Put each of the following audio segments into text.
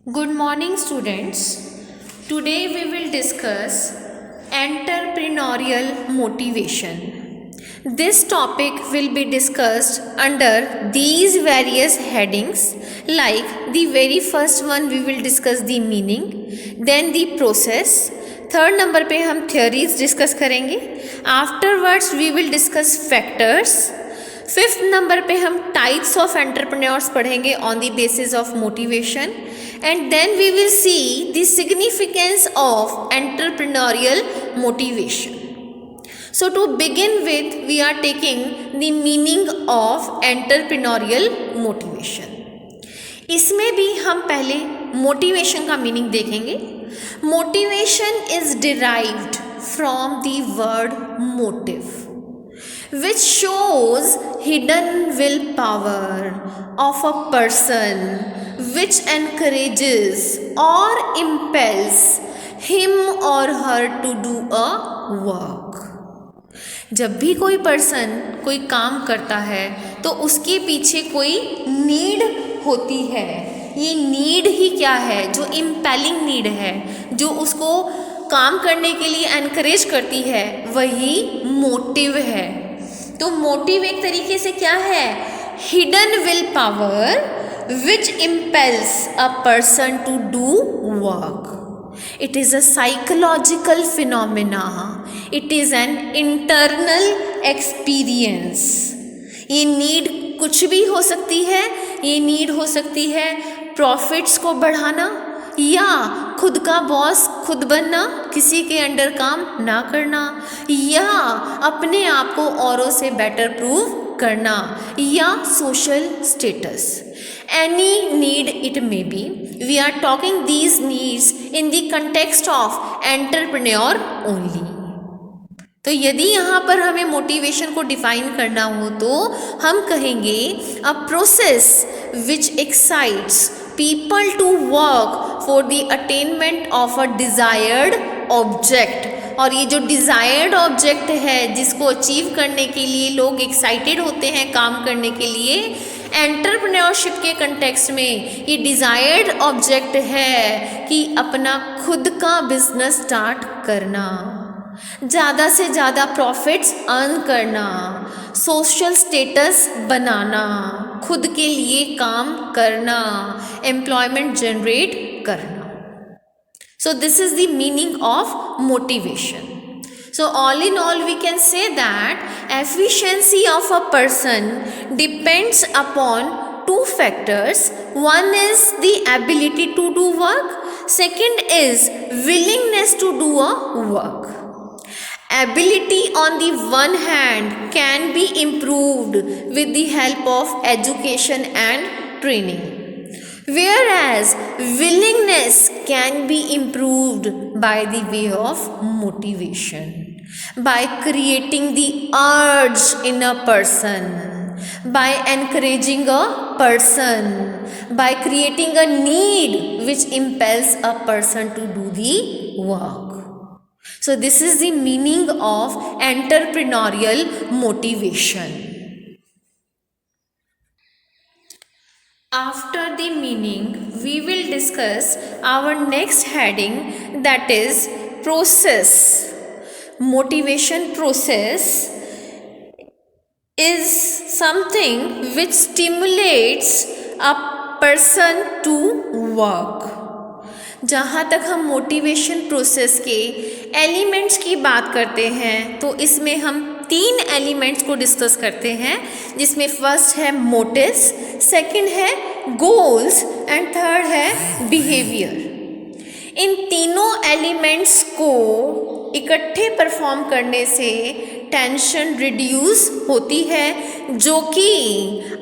Good morning, students. Today we will discuss entrepreneurial motivation. This topic will be discussed under these various headings. Like the very first one, we will discuss the meaning, then the process. Third number पे हम theories discuss करेंगे. Afterwards we will discuss factors. Fifth number पे हम types of entrepreneurs पढ़ेंगे on the basis of motivation. And then we will see the significance of entrepreneurial motivation. So to begin with, we are taking the meaning of entrepreneurial motivation. इसमें भी हम पहले motivation का meaning देखेंगे. Motivation is derived from the word motive, which shows hidden willpower of a person which encourages or impels him or her to do a work. जब भी कोई person कोई काम करता है तो उसके पीछे कोई नीड होती है. ये नीड ही क्या है? जो इम्पेलिंग नीड है, जो उसको काम करने के लिए एनकरेज करती है, वही मोटिव है. तो मोटिव एक तरीके से क्या है? Hidden will power which impels a person to do work. It is a psychological phenomena. It is an internal experience. ये नीड कुछ भी हो सकती है. ये नीड हो सकती है प्रॉफिट्स को बढ़ाना, या खुद का बॉस खुद बनना, किसी के अंडर काम ना करना, या अपने आप को औरों से बेटर प्रूव करना, या social status. Any need it may be. We are talking these needs in the context of entrepreneur only. तो यदि यहाँ पर हमें मोटिवेशन को डिफाइन करना हो तो हम कहेंगे a process which excites people to work for the attainment of a desired object. और ये जो डिज़ायर्ड ऑब्जेक्ट है जिसको अचीव करने के लिए लोग एक्साइटेड होते हैं काम करने के लिए, एंटरप्रेन्योरशिप के कंटेक्स्ट में ये डिज़ायर्ड ऑब्जेक्ट है कि अपना खुद का बिजनेस स्टार्ट करना, ज़्यादा से ज़्यादा प्रॉफिट्स अर्न करना, सोशल स्टेटस बनाना, खुद के लिए काम करना, एम्प्लॉयमेंट जनरेट करना. सो this is the meaning of motivation. So all in all we can say that efficiency of a person depends upon two factors. One is the ability to do work. Second is willingness to do a work. Ability on the one hand can be improved with the help of education and training, whereas willingness can be improved by the way of motivation, by creating the urge in a person, by encouraging a person, by creating a need which impels a person to do the work. So this is the meaning of entrepreneurial motivation. After the meaning, we will discuss our next heading, that is process. Motivation process is something which stimulates a person to work. जहाँ तक हम motivation process के elements की बात करते हैं तो इसमें हम 3 एलिमेंट्स को डिस्कस करते हैं, जिसमें फर्स्ट है मोटिव्स, सेकंड है गोल्स एंड थर्ड है बिहेवियर. इन तीनों एलिमेंट्स को इकट्ठे परफॉर्म करने से टेंशन रिड्यूस होती है, जो कि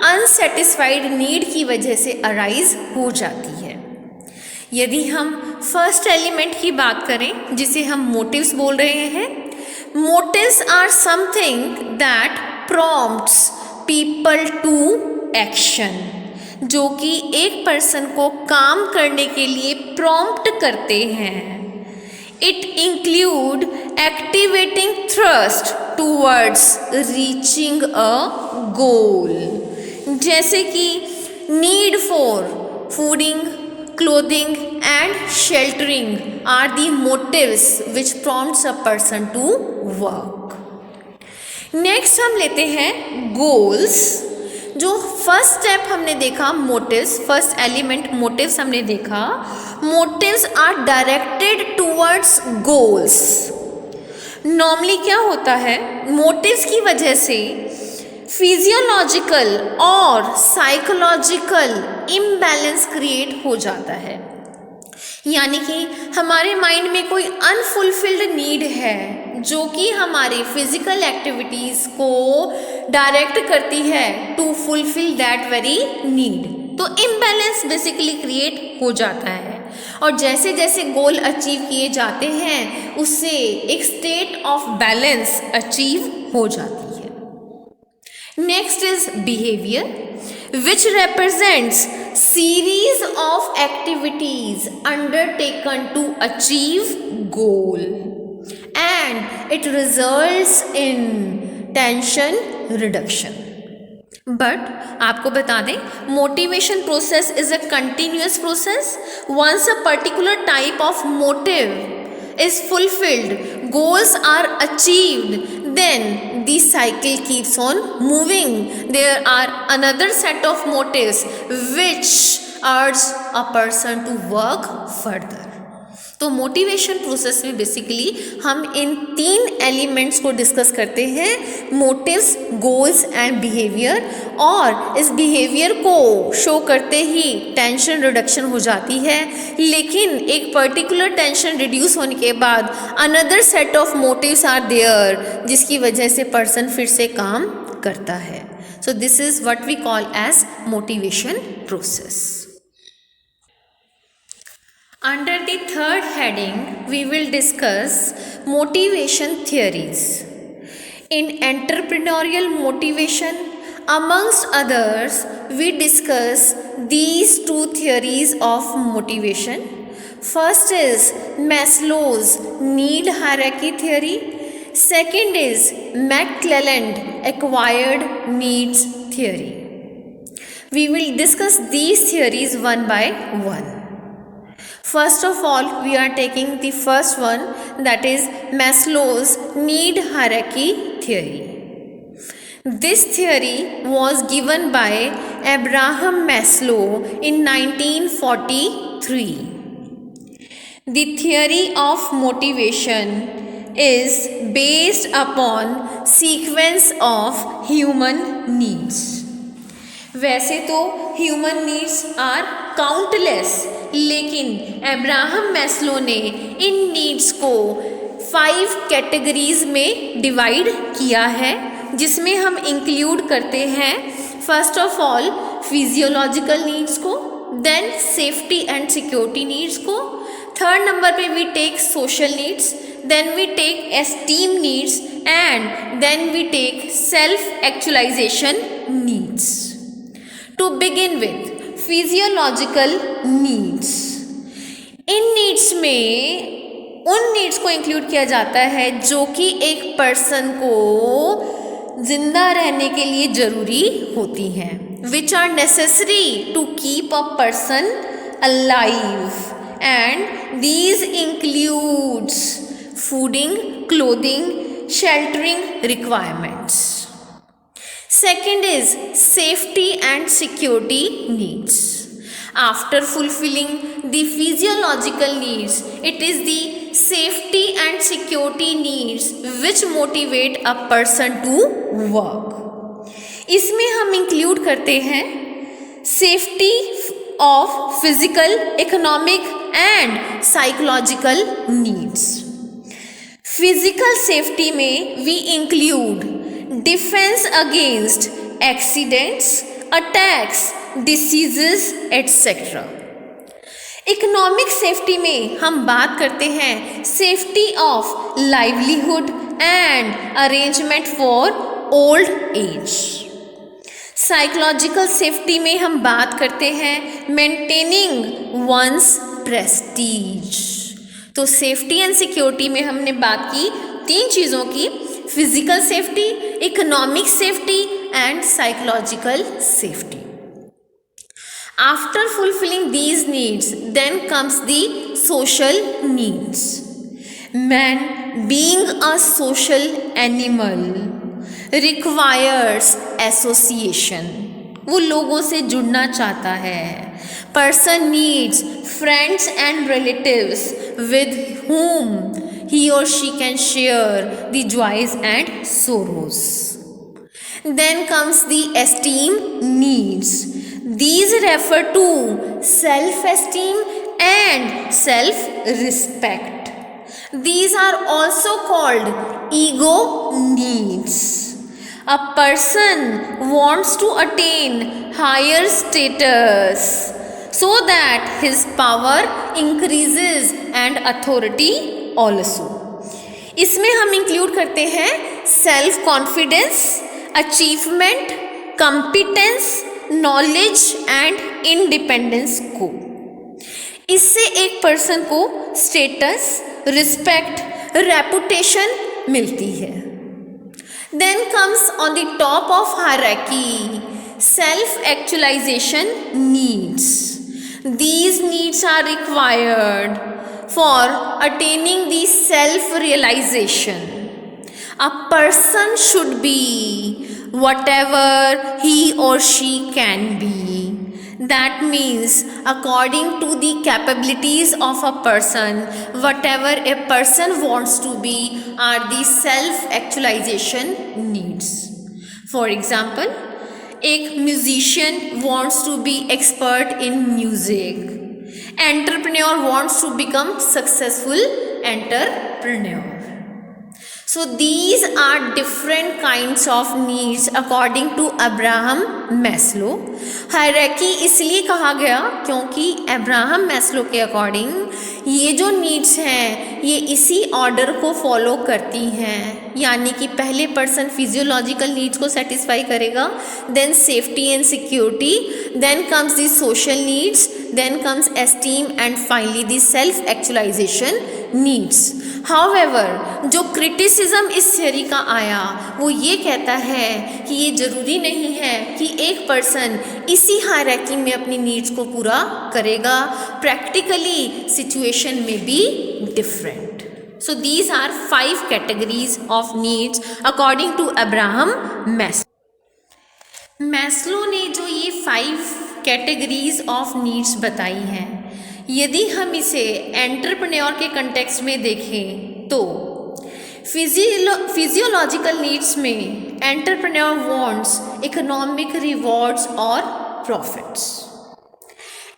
अनसेटिस्फाइड नीड की वजह से अराइज हो जाती है. यदि हम फर्स्ट एलिमेंट की बात करें जिसे हम मोटिव्स बोल रहे हैं, motives are something that prompts people to action, जो कि एक पर्सन को काम करने के लिए प्रॉम्प्ट करते हैं. It include activating thrust towards reaching a goal, जैसे कि need for fooding, clothing and sheltering are the motives which prompts a person to work. Next हम लेते हैं goals. जो फर्स्ट स्टेप हमने देखा मोटिव्स, फर्स्ट एलिमेंट मोटिव्स हमने देखा. Motives are directed towards goals. Normally क्या होता है, मोटिव्स की वजह से फिजियोलॉजिकल और साइकोलॉजिकल इम्बैलेंस क्रिएट हो जाता है. यानी कि हमारे माइंड में कोई अनफुलफिल्ड नीड है जो कि हमारे फिजिकल एक्टिविटीज़ को डायरेक्ट करती है to fulfil that very need. तो इम्बैलेंस बेसिकली क्रिएट हो जाता है और जैसे जैसे गोल अचीव किए जाते हैं उससे एक स्टेट ऑफ बैलेंस अचीव हो जाती है. Next is behaviour which represents series of activities undertaken to achieve goal and it results in tension reduction. But आपको बता दें motivation process is a continuous process. Once a particular type of motive is fulfilled, goals are achieved, then the cycle keeps on moving. There are another set of motives which urge a person to work further. तो motivation process में basically हम इन तीन elements को discuss करते हैं, motives, goals and behaviour. और इस behaviour को शो करते ही टेंशन रिडक्शन हो जाती है. लेकिन एक पर्टिकुलर टेंशन रिड्यूस होने के बाद another set of motives are there जिसकी वजह से पर्सन फिर से काम करता है. So this is what we call as motivation process. Under the third heading, we will discuss motivation theories. In entrepreneurial motivation, amongst others, we discuss these two theories of motivation. First is Maslow's need hierarchy theory. Second is McClelland acquired needs theory. We will discuss these theories one by one. First of all, we are taking the first one, that is Maslow's need hierarchy theory. This theory was given by Abraham Maslow in 1943. The theory of motivation is based upon sequence of human needs. वैसे तो human needs are countless, लेकिन Abraham Maslow ने इन needs को 5 categories में divide किया है, जिसमें हम इंक्लूड करते हैं first of all physiological needs को, then safety and security needs को, थर्ड नंबर पे we take social needs, then we take esteem needs and then we take self actualisation needs. To begin with, physiological needs. इन needs में उन needs को include किया जाता है जो कि एक पर्सन को जिंदा रहने के लिए जरूरी होती हैं, which are necessary to keep a person alive, and these includes fooding, clothing, sheltering requirements. Second is safety and security needs. After fulfilling the physiological needs, it is the safety and security needs which motivate a person to work. इसमें हम include करते हैं safety of physical, economic and psychological needs. Physical safety में we include defence against accidents, attacks, diseases etcetera. Economic safety में हम बात करते हैं safety of livelihood and arrangement for old age. Psychological safety में हम बात करते हैं मेंटेनिंग वंस प्रेस्टीज. तो सेफ्टी एंड सिक्योरिटी में हमने बात की 3 चीज़ों की, physical safety, economic safety and psychological safety. After fulfilling these these needs, then comes the social needs. Man, being a social animal, requires association. वो लोगों से जुड़ना चाहता है. Person needs friends and relatives with whom he or she can share the joys and sorrows. Then comes the esteem needs. These refer to self-esteem and self-respect. These are also called ego needs. A person wants to attain higher status so that his power increases and authority also. इसमें हम include करते हैं self confidence, achievement, competence, knowledge and independence को. इससे एक person को status, respect, reputation मिलती है. Then comes on the top of hierarchy self actualisation needs. These needs are required for attaining the self-realization. A person should be whatever he or she can be. That means according to the capabilities of a person, whatever a person wants to be are the self-actualization needs. For example, एक musician wants to be expert in music. Entrepreneur wants to become successful entrepreneur. So these are different kinds of needs according to Abraham Maslow. Hierarchy इसलिए कहा गया क्योंकि Abraham Maslow के according ये जो needs हैं ये इसी ऑर्डर को फॉलो करती हैं. यानी कि पहले पर्सन फिजियोलॉजिकल नीड्स को सेटिस्फाई करेगा, then safety and security, then comes the social needs, then comes esteem and finally the self actualisation needs. However जो क्रिटिसिज्म इस थ्योरी का आया वो ये कहता है कि ये ज़रूरी नहीं है कि एक पर्सन इसी हायरार्की में अपनी नीड्स को पूरा करेगा. प्रैक्टिकली सिचुएशन में be different. So these are 5 categories of needs according to Abraham Maslow. Maslow ने जो ये 5 categories of needs बताई हैं, यदि हम इसे एंटरप्रेन्योर के कंटेक्स्ट में देखें तो फिजियोलॉजिकल नीड्स में एंटरप्रेन्योर वांट्स इकोनॉमिक रिवॉर्ड्स और profits.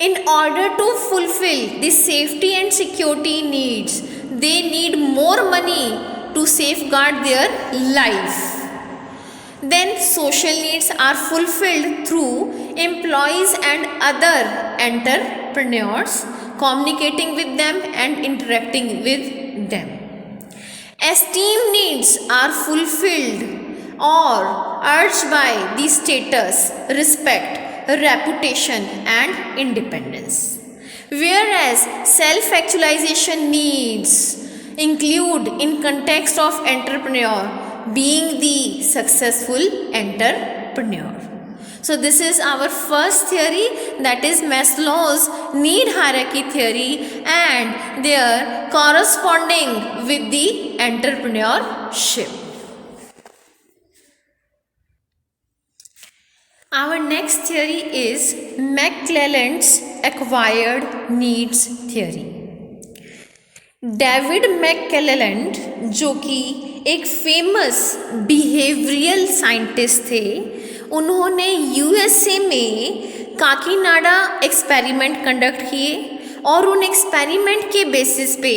In order to fulfill the safety and security needs, they need more money to safeguard their life. Then social needs are fulfilled through employees and other entrepreneurs, communicating with them and interacting with them. Esteem needs are fulfilled or urged by the status, respect, reputation and independence. Whereas self-actualization needs include in context of entrepreneur being the successful entrepreneur. So this is our first theory, that is Maslow's need hierarchy theory and their corresponding with the entrepreneurship. Our next theory is McClelland's acquired needs theory. David McClelland जो कि एक famous behavioural scientist थे, उन्होंने USA में Kakinada experiment conduct किए और उन experiment के बेसिस पे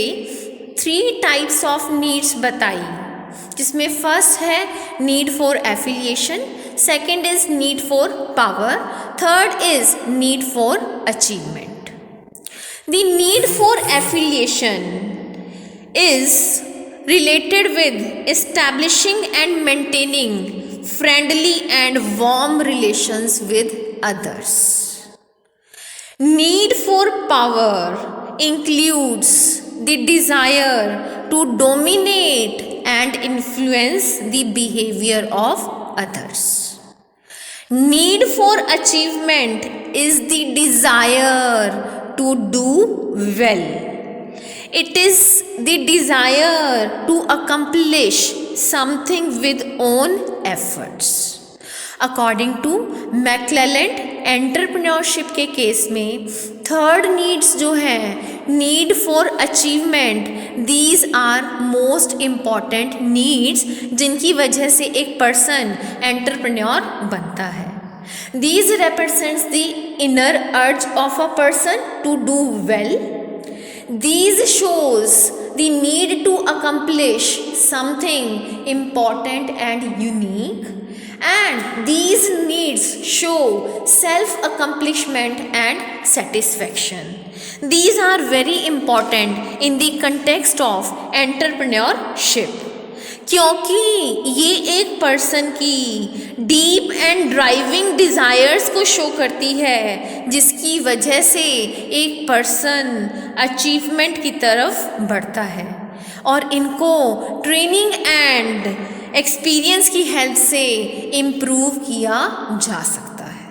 3 टाइप्स ऑफ नीड्स बताई, जिसमें फर्स्ट है need for affiliation, second is need for power, third is need for achievement. The need for affiliation is related with establishing and maintaining friendly and warm relations with others. Need for power includes the desire to dominate and influence the behavior of others. Need for achievement is the desire to to do well. It is the desire to accomplish something with own efforts. According to McClelland entrepreneurship के case में third needs जो है, need for achievement, these are most important needs जिनकी वजह से एक person entrepreneur बनता है. These represents the inner urge of a person to do well. These shows the need to accomplish something important and unique, and these needs show self-accomplishment and satisfaction. These are very important in the context of entrepreneurship, क्योंकि ये एक person की deep and driving desires को show करती है, जिसकी वजह से एक पर्सन अचीवमेंट की तरफ बढ़ता है, और इनको ट्रेनिंग एंड एक्सपीरियंस की हेल्प से इम्प्रूव किया जा सकता है.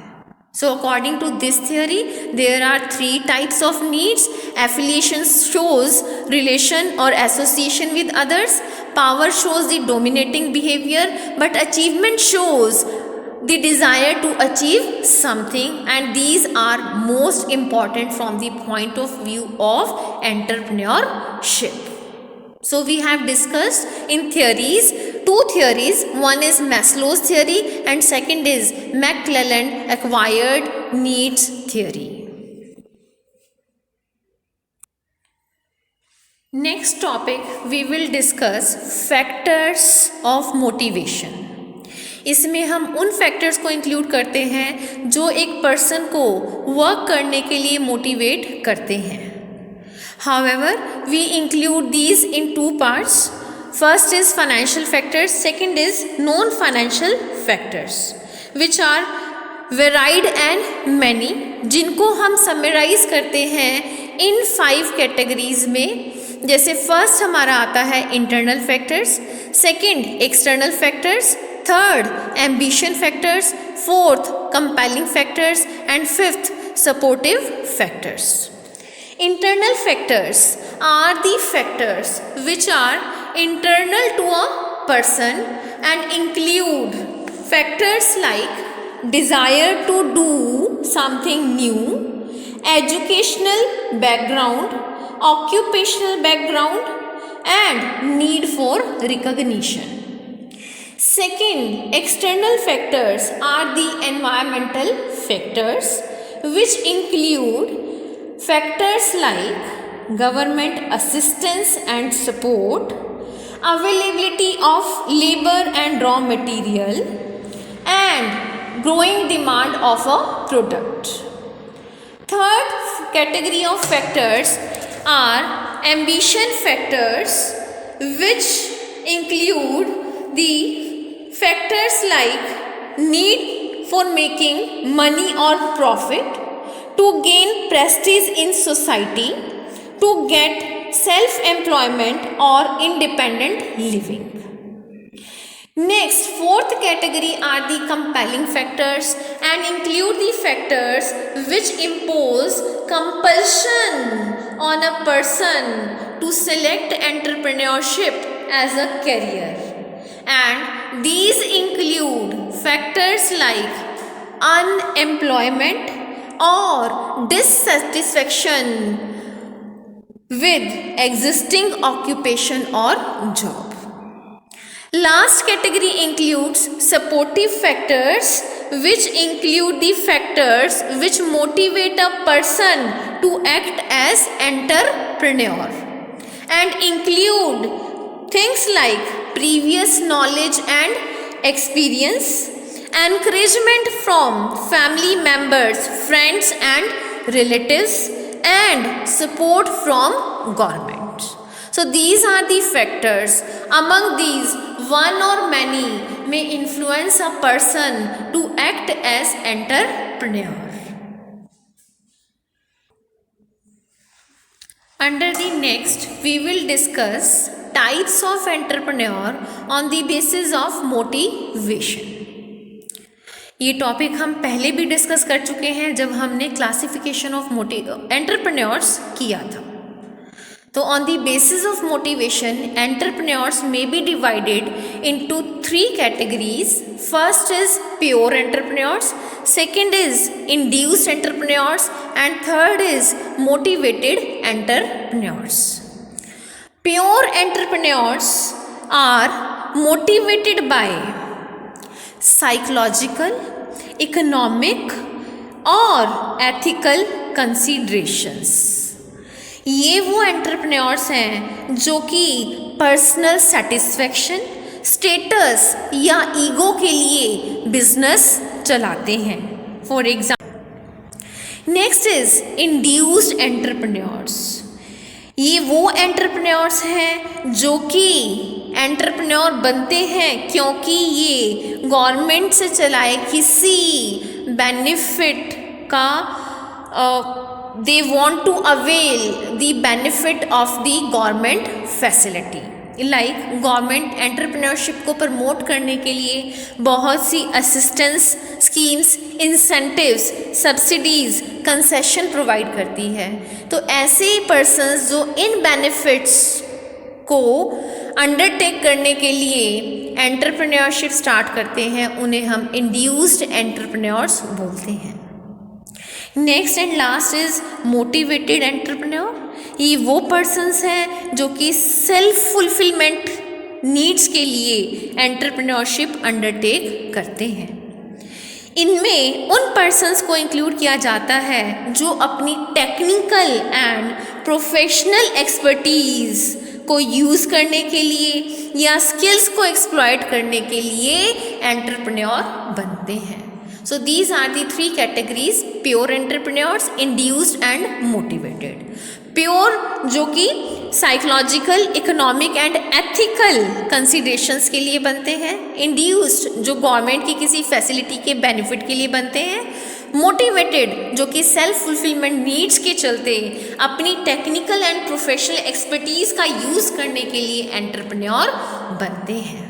So according to this theory, there are three types of needs. Affiliation shows relation or association with others. Power shows the dominating behavior, but achievement shows the desire to achieve something, and these are most important from the point of view of entrepreneurship. So we have discussed in theories, two theories. One is Maslow's theory and second is McClelland acquired needs theory. Next topic we will discuss factors of motivation. इसमें हम उन factors को include करते हैं जो एक person को work करने के लिए मोटिवेट करते हैं. However, we include these in two parts. First is financial factors, second is non-financial factors, which are varied and many, जिनको हम summarize करते हैं इन 5 categories में. जैसे फर्स्ट हमारा आता है internal factors, second external factors, third ambition factors, fourth compelling factors and fifth supportive factors. Internal factors are the factors which are internal to a person and include factors like desire to do something new, educational background, occupational background, and need for recognition. Second, external factors are the environmental factors which include factors like government assistance and support, availability of labor and raw material, and growing demand of a product. Third category of factors are ambition factors, which include the factors like need for making money or profit, to gain prestige in society, to get self-employment or independent living. Next, fourth category are the compelling factors and include the factors which impose compulsion on a person to select entrepreneurship as a career. And these include factors like unemployment or dissatisfaction with existing occupation or job. Last category includes supportive factors, which include the factors which motivate a person to act as entrepreneur and include things like previous knowledge and experience, encouragement from family members, friends and relatives, and support from government. So these are the factors. Among these, one or many may influence a person to act as entrepreneur. Under the next, we will discuss types of entrepreneur on the basis of motivation. ये topic हम पहले भी discuss कर चुके हैं जब हमने classification of entrepreneurs किया था। तो on the basis of motivation entrepreneurs में be divided into 3 categories. First is pure entrepreneurs, second is induced entrepreneurs and third is motivated entrepreneurs. Pure entrepreneurs are motivated by psychological, economic और ethical considerations. ये वो entrepreneurs हैं जो कि personal satisfaction, status या ego के लिए business चलाते हैं। For example, next is induced entrepreneurs. ये वो एंटरप्रेन्योर्स हैं जो कि एंटरप्रेन्योर बनते हैं क्योंकि ये गवर्नमेंट से चलाए किसी बेनिफिट का they want to avail the benefit of the government facility। like government entrepreneurship को प्रमोट करने के लिए बहुत सी assistance schemes, incentives, subsidies, concession provide करती है। तो ऐसे पर्सन्स जो इन बेनिफिट्स को अंडरटेक करने के लिए एंटरप्रेन्योरशिप स्टार्ट करते हैं उन्हें हम इंड्यूस्ड एंटरप्रेन्योर्स बोलते हैं। Next and last is motivated entrepreneur. ये वो पर्सन्स हैं जो कि सेल्फ फुलफिलमेंट नीड्स के लिए एंटरप्रेन्योरशिप अंडरटेक करते हैं। इनमें उन पर्सन्स को इंक्लूड किया जाता है जो अपनी टेक्निकल एंड प्रोफेशनल एक्सपर्टीज़ को यूज़ करने के लिए या स्किल्स को एक्सप्लॉयट करने के लिए एंटरप्रेन्योर बनते हैं। So these are the 3 categories: pure entrepreneurs, induced and motivated। Pure जो कि psychological, economic and ethical considerations के लिए बनते हैं, इंड्यूस्ड जो गवर्नमेंट की किसी फैसिलिटी के बेनिफिट के लिए बनते हैं, मोटिवेटेड जो कि सेल्फ फुलफिलमेंट नीड्स के चलते अपनी टेक्निकल एंड प्रोफेशनल एक्सपर्टीज का यूज़ करने के लिए एंटरप्रेन्योर बनते हैं।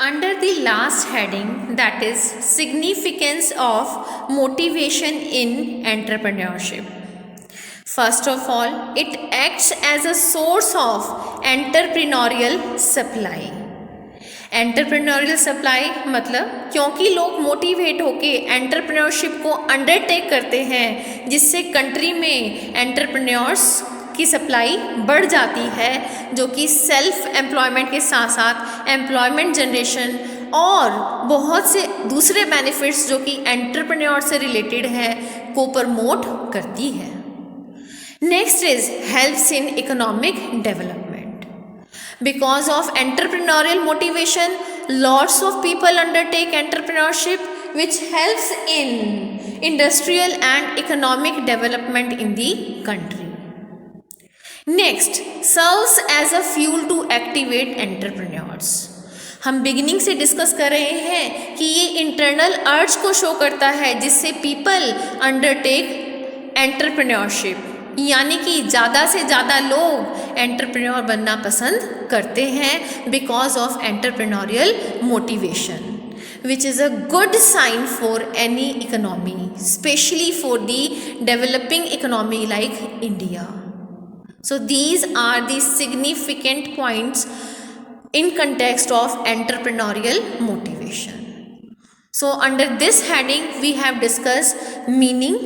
Under the last heading, that is significance of motivation in entrepreneurship. First of all, it acts as a source of entrepreneurial supply। Entrepreneurial supply मतलब क्योंकि लोग मोटिवेट होके एंटरप्रेन्योरशिप को अंडरटेक करते हैं जिससे कंट्री में एंटरप्रेन्योर्स की सप्लाई बढ़ जाती है, जो कि सेल्फ एम्प्लॉयमेंट के साथ साथ एम्प्लॉयमेंट जनरेशन और बहुत से दूसरे बेनिफिट्स जो कि एंटरप्रेन्योर से रिलेटेड है को प्रमोट करती है। Next is helps in economic development. Because of entrepreneurial motivation lots of people undertake entrepreneurship which helps in industrial and economic development in the country. Next, serves as a fuel to activate entrepreneurs. हम beginning से discuss कर रहे हैं कि ये internal अर्ज को show करता है जिससे पीपल अंडरटेक एंटरप्रेन्योरशिप, यानी कि ज़्यादा से ज़्यादा लोग एंटरप्रेन्योर बनना पसंद करते हैं because of entrepreneurial motivation, which is a good sign for any economy, especially for the developing economy like India. So these are the significant points in context of entrepreneurial motivation. So under this heading we have discussed meaning,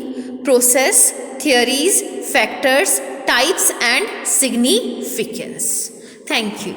process, theories, factors, types and significance. Thank you.